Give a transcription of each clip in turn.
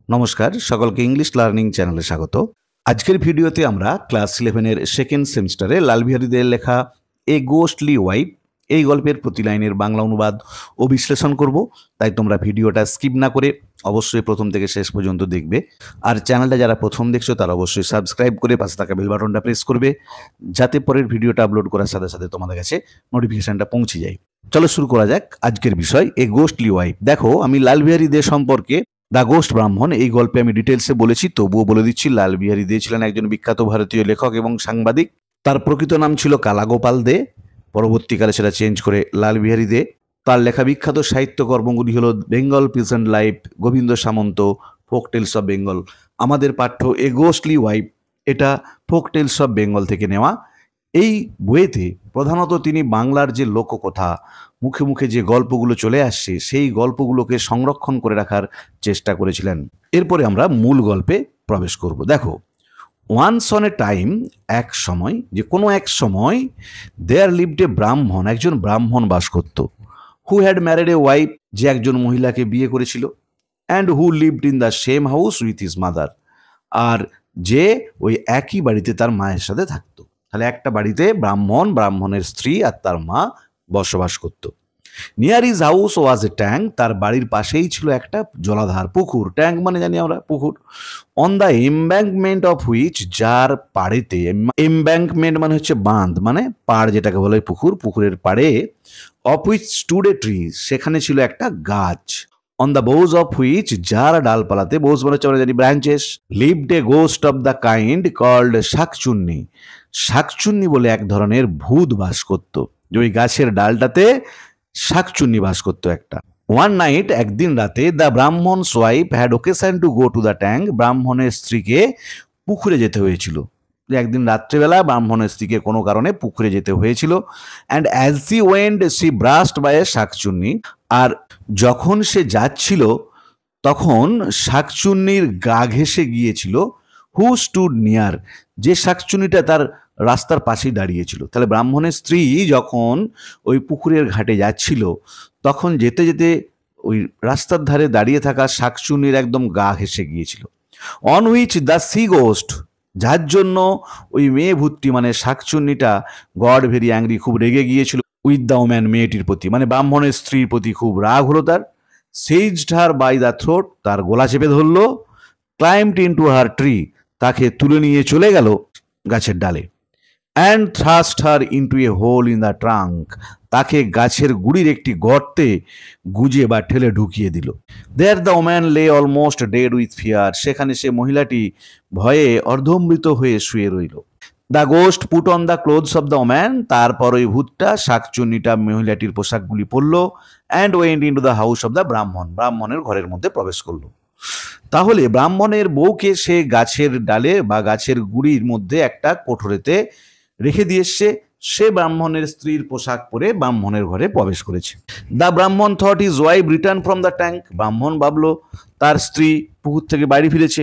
নমস্কার, সকলকে English learning চ্যানেলে স্বাগত। আজকের ভিডিওতে আমরা ক্লাস 11-এর সেকেন্ড সেমিস্টারে লালবিহারী দের লেখা এ গোস্টলি ওয়াইফ এই গল্পের প্রতি লাইনের বাংলা অনুবাদ ও বিশ্লেষণ করব। তাই তোমরা ভিডিওটা স্কিপ না করে অবশ্যই প্রথম থেকে শেষ পর্যন্ত দেখবে। আর চ্যানেলটা যারা প্রথম দেখছো তারা অবশ্যই সাবস্ক্রাইব করে পাশে থাকা বেল বাটনটা প্রেস করবে, যাতে পরের ভিডিওটা আপলোড করার সাথে সাথে তোমাদের কাছে নোটিফিকেশনটা পৌঁছে যায়। চলো শুরু করা যাক আজকের বিষয়, এ গোস্টলি ওয়াইফ। দেখো, আমি লালবিহারী দে সম্পর্কে দ্য গোস্ট ব্রাহ্মণ এই গল্পে আমি ডিটেলসে বলেছি, তবুও বলে দিচ্ছি। লালবিহারী দে ছিলেন একজন বিখ্যাত ভারতীয় লেখক এবং সাংবাদিক। তার প্রকৃত নাম ছিল কালাগোপাল দে, পরবর্তীকালে সেটা চেঞ্জ করে লালবিহারী দে। তার লেখা বিখ্যাত সাহিত্য কর্মগুলি হলো Bengal peasant life, Govinda Samanta, folk tales of Bengal. আমাদের পাঠ্য এ গোস্টলি ওয়াইফ এটা ফোক টেলস অফ বেঙ্গল থেকে নেওয়া। এই বইয়েতে প্রধানত তিনি বাংলার যে লোককথা, মুখে মুখে যে গল্পগুলো চলে আসছে, সেই গল্পগুলোকে সংরক্ষণ করে রাখার চেষ্টা করেছিলেন। এরপরে আমরা মূল গল্পে প্রবেশ করব। দেখো, ওয়ান্স অন এ টাইম, এক সময়, যে কোনো এক সময়, দেয়ার লিভড এ ব্রাহ্মণ, একজন ব্রাহ্মণ বাস করত। Who had married a wife, যে একজন মহিলাকে বিয়ে করেছিল। And who lived in the same house with his mother, আর যে ওই একই বাড়িতে তার মায়ের সাথে থাকতো। তাহলে একটা বাড়িতে ব্রাহ্মণের স্ত্রী আর তার মা বসবাস করত। Near is house was A tank, তার বাড়ির পাশেই ছিল একটা জলাধার, পুকুর। ট্যাঙ্ক মানে জানি আমরা পুকুর। On the embankment of which, যার পাড়েতে, এমব্যাঙ্কমেন্ট মানে হচ্ছে বাঁধ, মানে পাড় যেটাকে বলে পুকুর, পুকুরের পাড়ে, of which stood a tree, সেখানে ছিল একটা গাছ। On the boughs of which, যার ডালপালাতে, বোজ মানে হচ্ছে আমরা জানি branches, lived a ghost of the kind called shakchunni. Shakchunni বলে এক ধরনের ভূত বাস করত, যে ওই গাছের ডালটাতে শাকচুন্নি বাস করতো একটা। ওয়ান নাইট, একদিন রাতে, the Brahmin's wife had occasion to go to the tank, ব্রাহ্মণের স্ত্রীকে পুকুরে যেতে হয়েছিল। যে একদিন রাত্রেবেলা ব্রাহ্মণের স্ত্রীকে কোনো কারণে পুকুরে যেতে হয়েছিল। And as she went she ব্রাস্ট বাই এ শাকচুন্নি, আর যখন সে যাচ্ছিল তখন শাকচুন্নির গা ঘেঁষে গিয়েছিল। হু স্টুড নিয়ার, যে শাকচুন্নিটা তার রাস্তার পাশেই দাঁড়িয়েছিল। তাহলে ব্রাহ্মণের স্ত্রী যখন ওই পুকুরের ঘাটে যাচ্ছিল, তখন যেতে যেতে ওই রাস্তার ধারে দাঁড়িয়ে থাকা শাকচুন্নির একদম গা ঘেঁষে গিয়েছিল। On which the sea ghost, যার জন্য ওই মেয়ে ভূতটি মানে শাকচুন্নিটা গড ভেরি অ্যাংরি, খুব রেগে গিয়েছিল উইথ দ্য ওম্যান, মেয়েটির প্রতি, মানে ব্রাহ্মণের স্ত্রীর প্রতি খুব রাগ হলো তার। Seized her by the throat, তার গলা চেপে ধরলো। ক্লাইম্বড ইনটু হার ট্রি, তাকে তুলে নিয়ে চলে গেল গাছের ডালে। And thrust her into a hole in the trunk, তাকে গাছের গুড়ির একটি গর্তে গুজে বা ঠেলে ঢুকিয়ে দিল। দেয়ার দ্য ওম্যান লে অলমোস্ট ডেড উইথ ফিয়ার, সেখানে সে মহিলাটি ভয়ে অর্ধমৃত হয়ে শুয়ে রইল। The ghost put on the clothes of the woman, তারপর ওই ভূতটা শাকচুন্নিটা মহিলাটির পোশাকগুলি পরল। And went into the house of the ব্রাহ্মণ, ব্রাহ্মণের ঘরের মধ্যে প্রবেশ করলো। তাহলে ব্রাহ্মণের বউকে সে গাছের ডালে বা গাছের গুড়ির মধ্যে একটা কোঠরেতে রেখে দিয়ে সে ব্রাহ্মণের স্ত্রীর পোশাক পরে ব্রাহ্মণের ঘরে প্রবেশ করেছে। The Brahmin thought his wife returned from the tank, ব্রাহ্মণ ভাবলো তার স্ত্রী পুকুর থেকে বাড়ি ফিরেছে।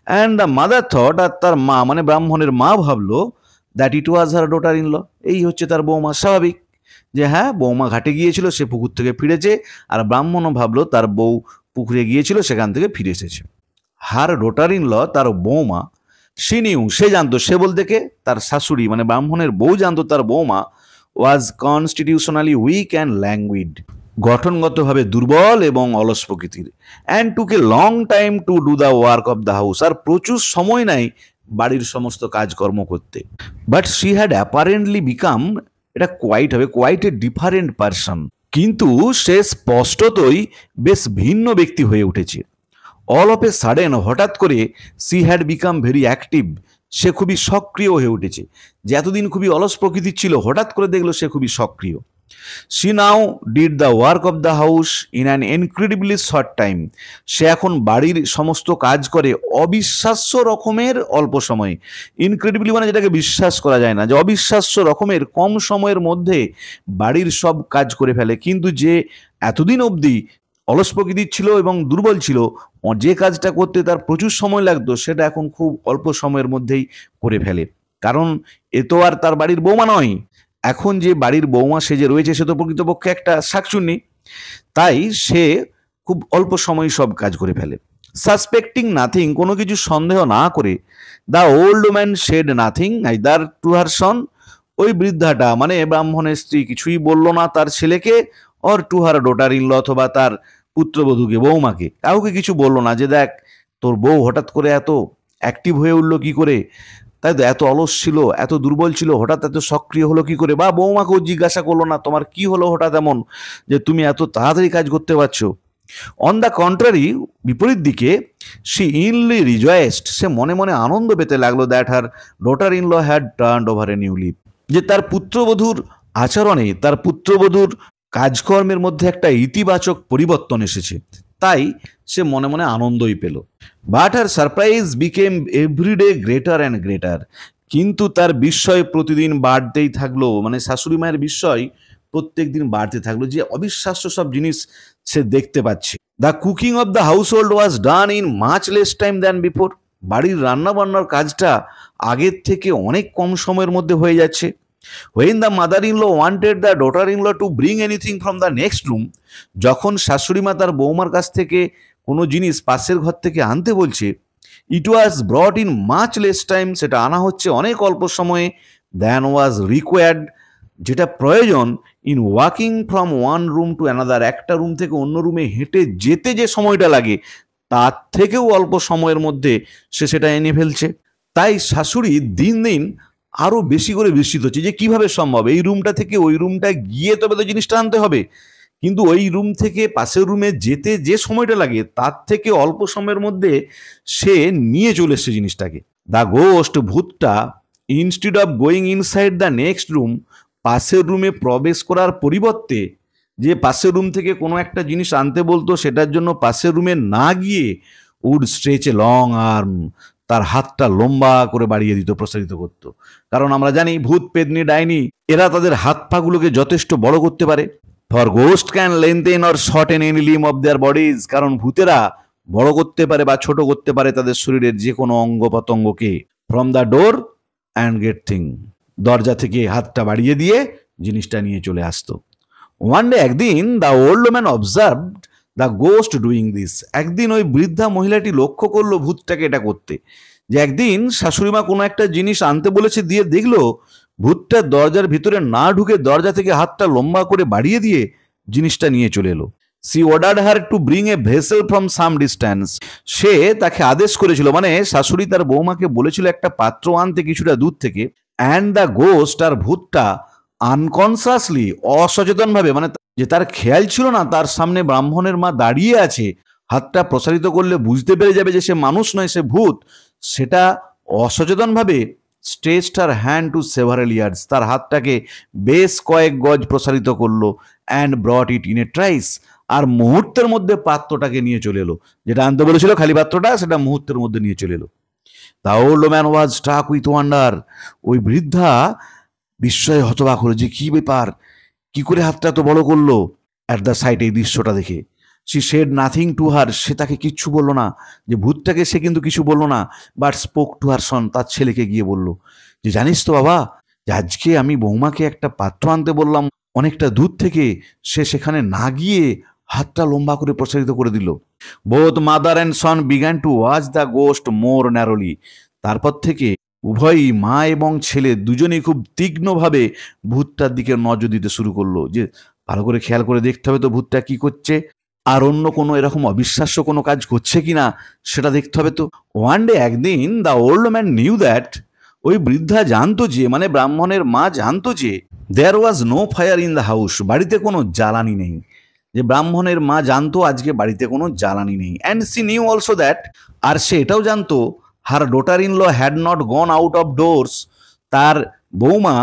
অ্যান্ড দ্য মাদার থট, আর তার মা মানে ব্রাহ্মণের মা ভাবলো, that it was her daughter in law, এই হচ্ছে তার বৌমা। স্বাভাবিক যে হ্যাঁ, বৌমা ঘাটে গিয়েছিল, সে পুকুর থেকে ফিরেছে, আর ব্রাহ্মণও ভাবলো তার বউ পুকুরে গিয়েছিল, সেখান থেকে ফিরে এসেছে। হার ডটার ইন ল, তার বৌমা, সে নিউ, সে জানতো, সে বলতে কে, তার শাশুড়ি মানে ব্রাহ্মণের বউ জানতো তার বৌমা was constitutionally weak and languid, গঠনগতভাবে দুর্বল এবং অলস প্রকৃতির। And took a long time to do the work of the house, আর প্রচুর সময় নাই বাড়ির সমস্ত কাজকর্ম করতে। But she had apparently become, এটা কোয়াইট এ ডিফারেন্ট পারসন, কিন্তু সে স্পষ্টতই বেশ ভিন্ন ব্যক্তি হয়ে উঠেছে। অল অফ এ সাডেন, হঠাৎ করে, she had become very active, সে খুবই সক্রিয় হয়ে উঠেছে। যে এতদিন খুবই অলস প্রকৃতির ছিল, হঠাৎ করে দেখলো সে খুবই সক্রিয়। She now did the work of the house in an incredibly short time, সে এখন বাড়ির সমস্ত কাজ করে অবিশ্বাস্য রকমের অল্প সময়ে। ইনক্রেডিবলি মানে যেটাকে বিশ্বাস করা যায় না, যে অবিশ্বাস্য রকমের কম সময়ের মধ্যে বাড়ির সব কাজ করে ফেলে। কিন্তু যে এতদিন অবধি অলস প্রকৃতির ছিল এবং দুর্বল ছিল, যে কাজটা করতে তার প্রচুর সময় লাগতো, সেটা এখন খুব অল্প সময়ের মধ্যেই করে ফেলে। কারণ এ তো আর তার বাড়ির বৌমা নয়, এখন যে বাড়ির বৌমা সে যে রয়েছে, সে তো প্রকৃতপক্ষে একটা শাকচুন্নি, তাই সে খুব অল্প সময় সব কাজ করে ফেলে। সাসপেক্টিং নাথিং, কোনো কিছু সন্দেহ না করে, the old man said nothing either to her son, ওই বৃদ্ধাটা মানে ব্রাহ্মণের স্ত্রী কিছুই বলল না তার ছেলেকে, or to her daughter in law, অথবা তার পুত্রবধূকে, বৌমাকে, কাউকে কিছু বলল না যে দেখ তোর বউ হঠাৎ করে এত অ্যাক্টিভ হয়ে উঠলো কি করে, তাই তো এত অলস ছিল, এত দুর্বল ছিল, হঠাৎ এত সক্রিয় হলো কি করে, বা বৌমাকেও জিজ্ঞাসা করলো না তোমার কি হলো হঠাৎ এমন যে তুমি এত তাড়াতাড়ি কাজ করতে পারছো। অন দ্য কন্ট্রারি, বিপরীত দিকে, সি ইনলি রিজয়েসড, সে মনে মনে আনন্দ পেতে লাগলো that her daughter in law had turned over a new leaf, যে তার পুত্রবধূর আচরণে, তার পুত্রবধূর কাজকর্মের মধ্যে একটা ইতিবাচক পরিবর্তন এসেছে, তাই সে মনে মনে আনন্দই পেল। But her surprise became every day greater and greater, কিন্তু তার বিস্ময় প্রতিদিন বাড়তেই থাকলো, মানে শাশুড়ি মায়ের বিস্ময় প্রত্যেক দিন বাড়তে থাকলো, যে অবিশ্বাস্য সব জিনিস সে দেখতে পাচ্ছে। The cooking of the house hold was done in much less time than before, বাড়ির রান্না বান্নার কাজটা আগের থেকে অনেক কম সময়ের মধ্যে হয়ে যাচ্ছে। When the mother-in-law wanted the daughter-in-law to bring anything from the next room, যখন শাশুড়ি মা তার বৌমার কাছ থেকে কোনো জিনিস পাশের ঘর থেকে আনতে বলছে, it was brought in much less time, সেটা আনা হচ্ছে অনেক অল্প সময়ে, দ্যান ওয়াজ রিকোয়ার্ড, যেটা প্রয়োজন, in walking from one room to another, একটা রুম থেকে অন্য রুমে হেঁটে যেতে যে সময়টা লাগে তার থেকেও অল্প সময়ের মধ্যে সে সেটা এনে ফেলছে। তাই শাশুড়ি দিন দিন আরো বেশি করে বিস্মিত হচ্ছে যে কিভাবে সম্ভব, এই রুমটা থেকে ওই রুমটা গিয়ে তবে তো জিনিসটা আনতে হবে, কিন্তু ওই রুম থেকে পাশের রুমে যেতে যে সময়টা লাগে তার থেকে অল্প সময়ের মধ্যে সে নিয়ে চলে এসছে জিনিসটাকে। দ্য গোস্ট, ভূতটা, instead of going inside the next room, পাশের রুমে প্রবেশ করার পরিবর্তে, যে পাশের রুম থেকে কোনো একটা জিনিস আনতে বলতো সেটার জন্য পাশের রুমে না গিয়ে, would stretch a long arm, তার হাতটা লম্বা করে বাড়িয়ে দিত, প্রসারিত করত। কারণ আমরা জানি ভূত, পেতনি, ডাইনি এরা তাদের হাত পাগুলোকে যথেষ্ট বড় করতে পারে। For ghost can lengthen or shorten any limb of their bodies, কারণ ভূতেরা বড় করতে পারে বা ছোট করতে পারে তাদের শরীরের যে কোনো অঙ্গ প্রত্যঙ্গকে। From the door and get thing, দরজা থেকে হাতটা বাড়িয়ে দিয়ে জিনিসটা নিয়ে চলে আসতো। ওয়ান ডে, একদিন, the old man observed the ghost doing this, একদিন ওই বৃদ্ধা মহিলাটি লক্ষ্য করলো ভূতটাকে এটা করতে, যে একদিন শাশুড়িমা কোনো একটা জিনিস আনতে বলেছে, দিয়ে দেখলো ভূতটা দরজার ভিতরে না ঢুকে দরজা থেকে হাতটা লম্বা করে বাড়িয়ে দিয়ে জিনিসটা নিয়ে চলে এলো। She ordered her to bring a vessel from some distance, সে তাকে আদেশ করেছিল, মানে শাশুড়ি তার বৌমাকে বলেছিল একটা পাত্র আনতে কিছুটা দূর থেকে, অ্যান্ড দ্য গোস্ট, আর ভূতটা আনকনসাসলি, অসচেতনভাবে, মানে যে তার খেয়াল ছিল না তার সামনে ব্রাহ্মণের মা দাঁড়িয়ে আছে, হাতটা প্রসারিত করলে বুঝতে পেরে যাবে যে সে মানুষ নয়, সে ভূত, সেটা অসচেতনভাবে stretched her hand to several yards, তার হাতটাকে বেশ কয়েক গজ প্রসারিত করলো, and brought it in a trice, আর মুহূর্তের মধ্যে পাত্রটাকে নিয়ে চলে এলো, যেটা আনতে বলেছিল খালি পাত্রটা, সেটা মুহূর্তের মধ্যে নিয়ে চলে এলো। The old man was struck with wonder, ওই বৃদ্ধা বিস্ময়ে হতবাক হলো যে কি ব্যাপার, কি করে হাতটা তো বড় করলো। অ্যাট দ্য সাইট, এই দৃশ্যটা দেখে, she said nothing to her, সে তাকে কিচ্ছু বললো না, যে ভূতটাকে সে কিন্তু কিছু বললো না, বাট স্পোক টু হার সন, তার ছেলেকে গিয়ে বলল যে জানিস তো বাবা, যে আজকে আমি বৌমাকে একটা পাত্র আনতে বললাম অনেকটা দূর থেকে, সে সেখানে না গিয়ে হাতটা লম্বা করে প্রসারিত করে দিল। Both mother and Son began to watch the ghost more narrowly, তারপর থেকে উভয়ই, মা এবং ছেলে দুজনেই খুব তীক্ষ্ণভাবে ভূতটার দিকে নজর দিতে শুরু করলো, যে ভালো করে খেয়াল করে দেখতে হবে তো ভূতটা কি করছে, আর অন্য কোনো এরকম অবিশ্বাস্য কোনো কাজ করছে কিনা সেটা দেখতে হবে তো। ওয়ান ডে, একদিন, the old man knew that, ওই বৃদ্ধা জানতো যে, মানে ব্রাহ্মণের মা জানতো যে, there was no fire in the house, বাড়িতে কোনো জ্বালানি নেই, যে ব্রাহ্মণের মা জানতো আজকে বাড়িতে কোনো জ্বালানি নেই। And she knew also that, আর সে এটাও জানতো, her daughter in law had not gone out of doors, তার বৌমা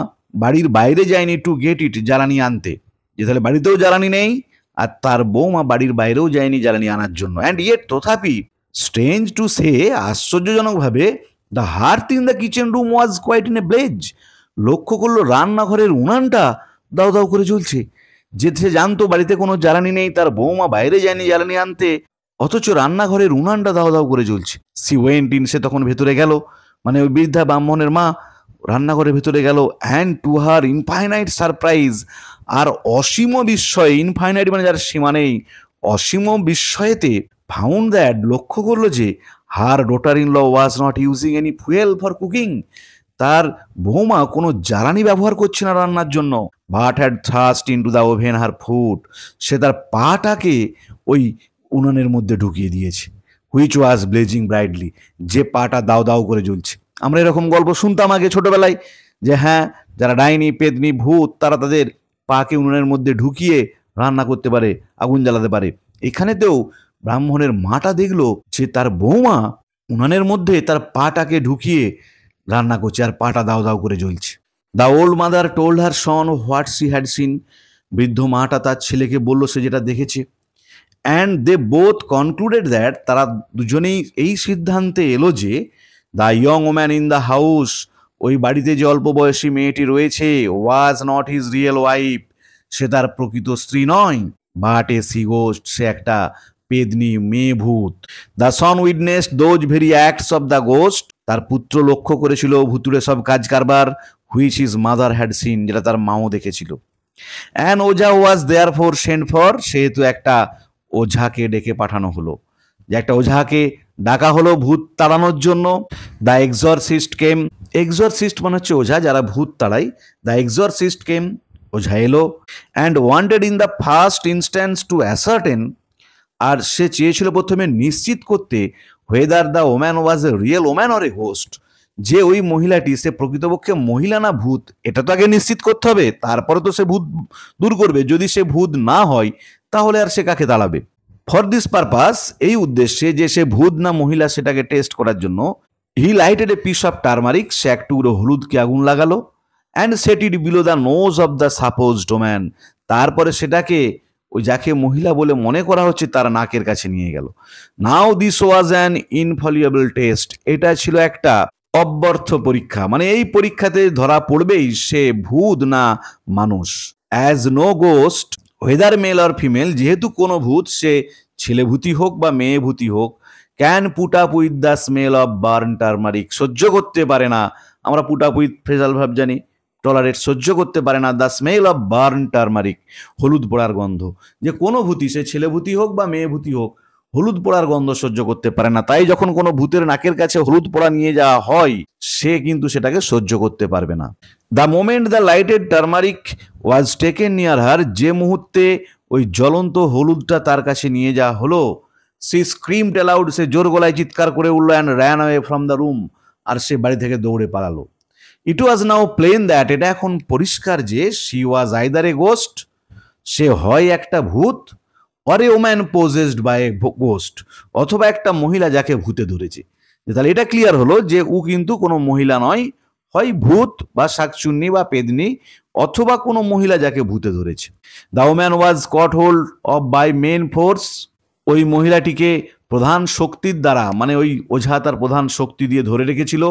বাড়ির বাইরে যায়নি টু গেট ইট, জ্বালানি আনতে, যে তাহলে বাড়িতেও জ্বালানি নেই আর তার বৌমা বাড়ির বাইরেও যায়নি জ্বালানি আনার জন্য। অ্যান্ড ইয়েট, তথাপি, স্ট্রেঞ্জ টু সে, আশ্চর্যজনকভাবে, the hearth in the kitchen room was quite in a blaze, লক্ষ্য করলো রান্নাঘরের উনানটা দাও দাও করে জ্বলছে, যে সে জানতো বাড়িতে কোনো জ্বালানি নেই, তার বৌমা বাইরে যায়নি জ্বালানি আনতে, অথচ রান্নাঘরের উনানটা দাও দাও করে জ্বলছে। সি ওয়েন্ট ইন, সে তখন ভেতরে গেল, মানে ওই বৃদ্ধা ব্রাহ্মণের মা রান্নাঘরের ভেতরে গেল, and to her infinite surprise, আর অসীম বিস্ময়ে, ইনফাইনাইট মানে যার সীমা নেই, অসীম বিস্ময়েতে, ফাউন্ড দ্যাট, লক্ষ্য করলো যে her daughter in law was not using any fuel for cooking, তার বৌমা কোনো জ্বালানি ব্যবহার করছে না রান্নার জন্য। But had thrust into the oven her foot, সে তার পাটাকে ওই উনানের মধ্যে ঢুকিয়ে দিয়েছে। হুইচ ওয়াজ ব্লেজিং ব্রাইটলি, যে পাটা দাও দাও করে জ্বলছে। আমরা এরকম গল্প শুনতাম আগে ছোটবেলায়, যে হ্যাঁ, যারা ডাইনি পেতনি ভূত তারা তাদের পাকে উনুনের মধ্যে ঢুকিয়ে রান্না করতে পারে, আগুন জ্বালাতে পারে। এখানেতেও ব্রাহ্মণের মাটা দেখলো যে তার বৌমা উনানের মধ্যে তার পাটাকে ঢুকিয়ে রান্না করছে আর পাটা দাও দাও করে জ্বলছে। The old mother told her son what she had seen, বৃদ্ধ মাটা তার ছেলেকে বলল সে যেটা দেখেছে। And they both concluded that, তারা দুজনেই এই সিদ্ধান্তে এলো যে the young woman in the house, ওই বাড়িতে যে অল্প বয়সী মেয়েটি রয়েছে, was not his real wife, সে তার প্রকৃত স্ত্রী নয়, বাট এ সি গোস্ট, সে একটা পেদনি মেয়ে ভূত। The son witnessed those very acts of the ghost, তার পুত্র লক্ষ্য করেছিল ভুতুড়ে সব কাজ কারবার, which his mother had seen, যেটা তার মাও দেখেছিল। An ojha was there for sent for, সেহেতু একটা ওঝাকে ডেকে পাঠানো হলো, যে একটা ওঝাকে ডাকা হলো ভূত তাড়ানোর জন্য। দ্য এক্সরসিস্ট কেম, এক্সরসিস্ট মানে হচ্ছে ওঝা, যারা ভূত তাড়ায়। দ্য এক্সরসিস্ট কেম, ওঝা এলো। And wanted in the first instance to ascertain, আর সে চেয়েছিল প্রথমে নিশ্চিত করতে whether the woman was a real woman or a ghost, যে ওই মহিলাটি সে প্রকৃতপক্ষে মহিলা না ভূত, এটা তো আগে নিশ্চিত করতে হবে, তারপরে তো সে ভূত দূর করবে। যদি সে ভূত না হয় তাহলে আর সে কাকে তাড়াবে। ফর দিস পারপাস, এই উদ্দেশ্যে যে সে ভূত না মহিলা সেটাকে টেস্ট করার জন্য, he lighted a piece of turmeric, সে এক টুকরো হলুদকে আগুন লাগালো। And set it below the nose of the supposed woman, তারপরে সেটাকে ওই যাকে মহিলা বলে মনে করা হচ্ছে তার নাকের কাছে নিয়ে গেল। নাও দিস ওয়াজ অ্যান ইনফলিয়েবল টেস্ট, এটা ছিল একটা অব্যর্থ পরীক্ষা, মানে এই পরীক্ষাতে ধরা পড়বেই সে ভূত না মানুষ। As no ghost whether male or female, যেহেতু কোনো ভূত সে ছেলে ভূতি হোক বা মেয়ে ভূতি হোক, can put up with the smell of burn turmeric, সহ্য করতে পারে না, আমরা পুট আপ উইথ ফ্রেজাল ভাব জানি, টলারেট, সহ্য করতে পারে না the smell of burn turmeric, হলুদ পোড়ার গন্ধ। যে কোনো ভূতি, সে ছেলে ভূতি হোক বা মেয়ে ভূতি হোক, হলুদ পোড়ার গন্ধ সহ্য করতে পারে না। তাই যখন কোনো ভূতের নাকের কাছে হলুদ পোড়া নিয়ে যাওয়া হয়, সে কিন্তু সেটাকে সহ্য করতে পারবে না। The moment the lighted turmeric was taken near her, যে মুহূর্তে ওই জ্বলন্ত হলুদটা তার কাছে নিয়ে যাওয়া হলো, সি স্ক্রিমড অ্যালাউড, সে জোর গলায় চিৎকার করে উঠল, and ran away from the room, আর সে বাড়ি থেকে দৌড়ে পালালো। ইট ওয়াজ নাও প্লেন দ্যাট, এটা এখন পরিষ্কার যে she was either a ghost, সে হয় একটা ভূত, or a woman possessed by a ghost, অথবা একটা মহিলা যাকে ভূতে ধরেছে। তাহলে এটা ক্লিয়ার হলো যে ও কিন্তু কোনো মহিলা নয়, হয় ভূত বা শাকচুন্নি বা পেদনি, অথবা কোনো মহিলা যাকে ভূতে ধরেছে। The woman was caught hold of by main force, ওই মহিলাটিকে প্রধান শক্তির দ্বারা, মানে ওই ওঝা তার প্রধান শক্তি দিয়ে ধরে রেখেছিল।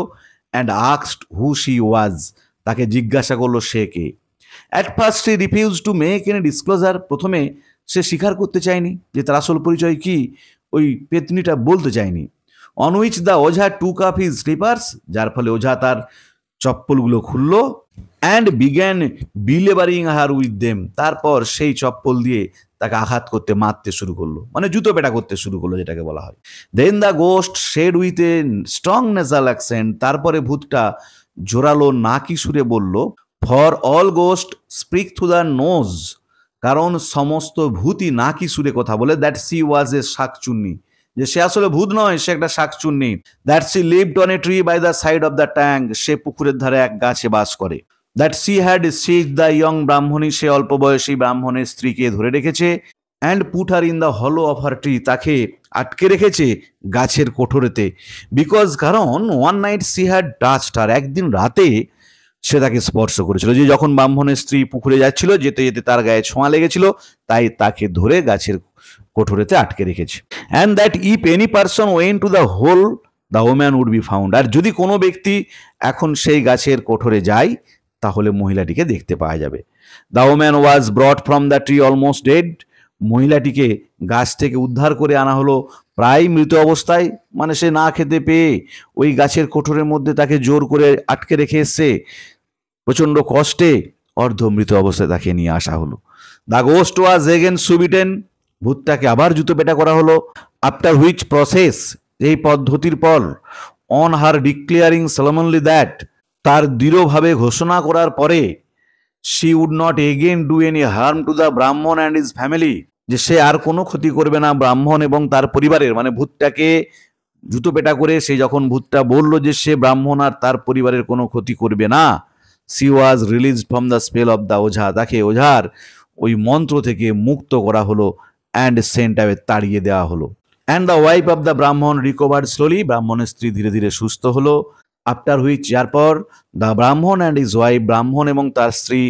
And asked who she was, তাকে জিজ্ঞাসা করলো সে কে। At first he refuse to make any disclosure, প্রথমে সে স্বীকার করতে চায়নি যে তার আসল পরিচয় কি, ওই পেতনিটা বলতে চায়নি। On which the ojha took up his slippers, যার ফলে ওঝা তার চপ্পলগুলো খুলল। And began belabouring her with them, তারপর সেই চপ্পল দিয়ে তাকে আঘাত করতে, মারতে শুরু করলো, মানে জুতো পেটা করতে শুরু করলো যেটাকে বলা হয়। Then the ghost said with a strong nasal accent, তারপরে ভূতটা জোরালো নাকি সুরে বলল, for all ghost speak through the nose, কারণ সমস্ত ভূতই নাকি সুরে কথা বলে। দ্যাট সি ওয়াজ এ শাকচুন্নি, যে সে আসলে ভূত নয়, সে একটা শাকচুন্নি। That she lived on a tree by the side of the tank, সে পুকুরের ধারে এক গাছে বাস করে। That she had seized the young brahmani, সে অল্প বয়সী ব্রাহ্মণের স্ত্রীকে ধরে রেখেছে। And put her in the hollow of her tree, তাকে আটকে রেখেছে গাছের কোঠরেতে। বিকজ, কারণ one night she had touched her, একদিন রাতে সে তাকে স্পর্শ করেছিল, যে যখন ব্রাহ্মণের স্ত্রী পুকুরে যাচ্ছিল, যেতে যেতে তার গায়ে ছোঁয়া লেগেছিল, তাই তাকে ধরে গাছের কোঠরেতে আটকে রেখেছে। And that if any person went to the hole the woman would be found, আর যদি কোনো ব্যক্তি এখন সেই গাছের কোঠরে যায় তাহলে মহিলাটিকে দেখতে পাওয়া যাবে। The woman was brought from the tree almost dead, মহিলাটিকে গাছ থেকে উদ্ধার করে আনা হলো প্রায় মৃত অবস্থায়, মানে সে না খেতে পেয়ে ওই গাছের কোঠরের মধ্যে তাকে জোর করে আটকে রেখে এসছে, প্রচণ্ড কষ্টে অর্ধমৃত অবস্থায় তাকে নিয়ে আসা হলো। দ্য গোস্ট ওয়াজ এগেন সুবিটেন, ভূতটাকে আবার জুতো পেটা করা হলো। আফটার হুইচ প্রসেস, এই পদ্ধতির পর, on her declaring solemnly that, তার দৃঢ়ভাবে ঘোষণা করার পরে, she would not again do any harm to the Brahmin and his family, যে সে আর কোনো ক্ষতি করবে না ব্রাহ্মণ এবং তার পরিবারের। মানে ভূতটাকে জুতো পেটা করে সে যখন ভূতটা বলল যে সে ব্রাহ্মণ আর তার পরিবারের কোনো ক্ষতি করবে না, she was release from the spell of the ojha, তাকে ওঝার ওই মন্ত্র থেকে মুক্ত করা হলো অ্যান্ড সেন্ট অ্যাওয়ে, তাড়িয়ে দেওয়া হলো। And the wife of the ব্রাহ্মণ রিকভার্ড স্লোলি, ব্রাহ্মণের স্ত্রী ধীরে ধীরে সুস্থ হলো। আফটার হুইচ, যার পর, the Brahmin and his wife, ব্রাহ্মণ এবং তার স্ত্রী,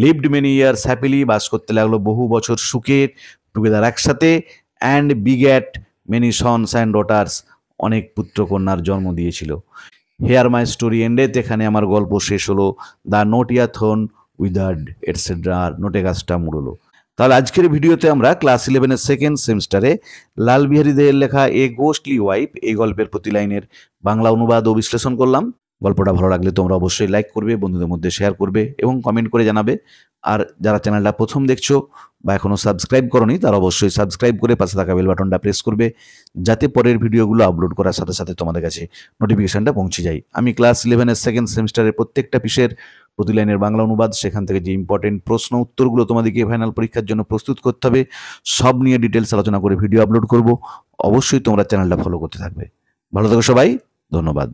লিভড মেনি ইয়ার্স হ্যাপিলি, বাস করতে লাগলো বহু বছর সুখে, টুগেদার একসাথে, and begat many sons and daughters, অনেক পুত্র কন্যার জন্ম দিয়েছিল। হেয়ার মাই স্টোরি এন্ডেড, এখানে আমার গল্প শেষ হলো। দ্য নোটিয়া থোন উইদার্ড এটসেট্রা, নোটে গাছটা মুড়লো। তাহলে আজকের ভিডিওতে আমরা ক্লাস 11-এর সেকেন্ড সেমিস্টারে লাল বিহারী দেয়ের লেখা এ গোস্টলি ওয়াইফ এই গল্পের প্রতি লাইনের বাংলা অনুবাদ ও বিশ্লেষণ করলাম। গল্পটা ভালো লাগলে তোমরা অবশ্যই লাইক করবে, বন্ধুদের মধ্যে শেয়ার করবে এবং কমেন্ট করে জানাবে। আর যারা চ্যানেলটা প্রথম দেখছো বা এখনো সাবস্ক্রাইব করনি, তারা অবশ্যই সাবস্ক্রাইব করে পাশে থাকা বেল বাটনটা প্রেস করবে, যাতে পরের ভিডিওগুলো আপলোড করার সাথে সাথে তোমাদের কাছে নোটিফিকেশনটা পৌঁছে যায়। আমি ক্লাস 11-এর সেকেন্ড সেমিস্টারের প্রত্যেকটা পিসের প্রতি লাইনের বাংলা অনুবাদ, সেখান থেকে যে ইম্পর্টেন্ট প্রশ্ন উত্তরগুলো তোমাদেরকে ফাইনাল পরীক্ষার জন্য প্রস্তুত করতে হবে, সব নিয়ে ডিটেলস আলোচনা করে ভিডিও আপলোড করব। অবশ্যই তোমরা চ্যানেলটা ফলো করতে থাকবে। ভালো থেকো সবাই, ধন্যবাদ।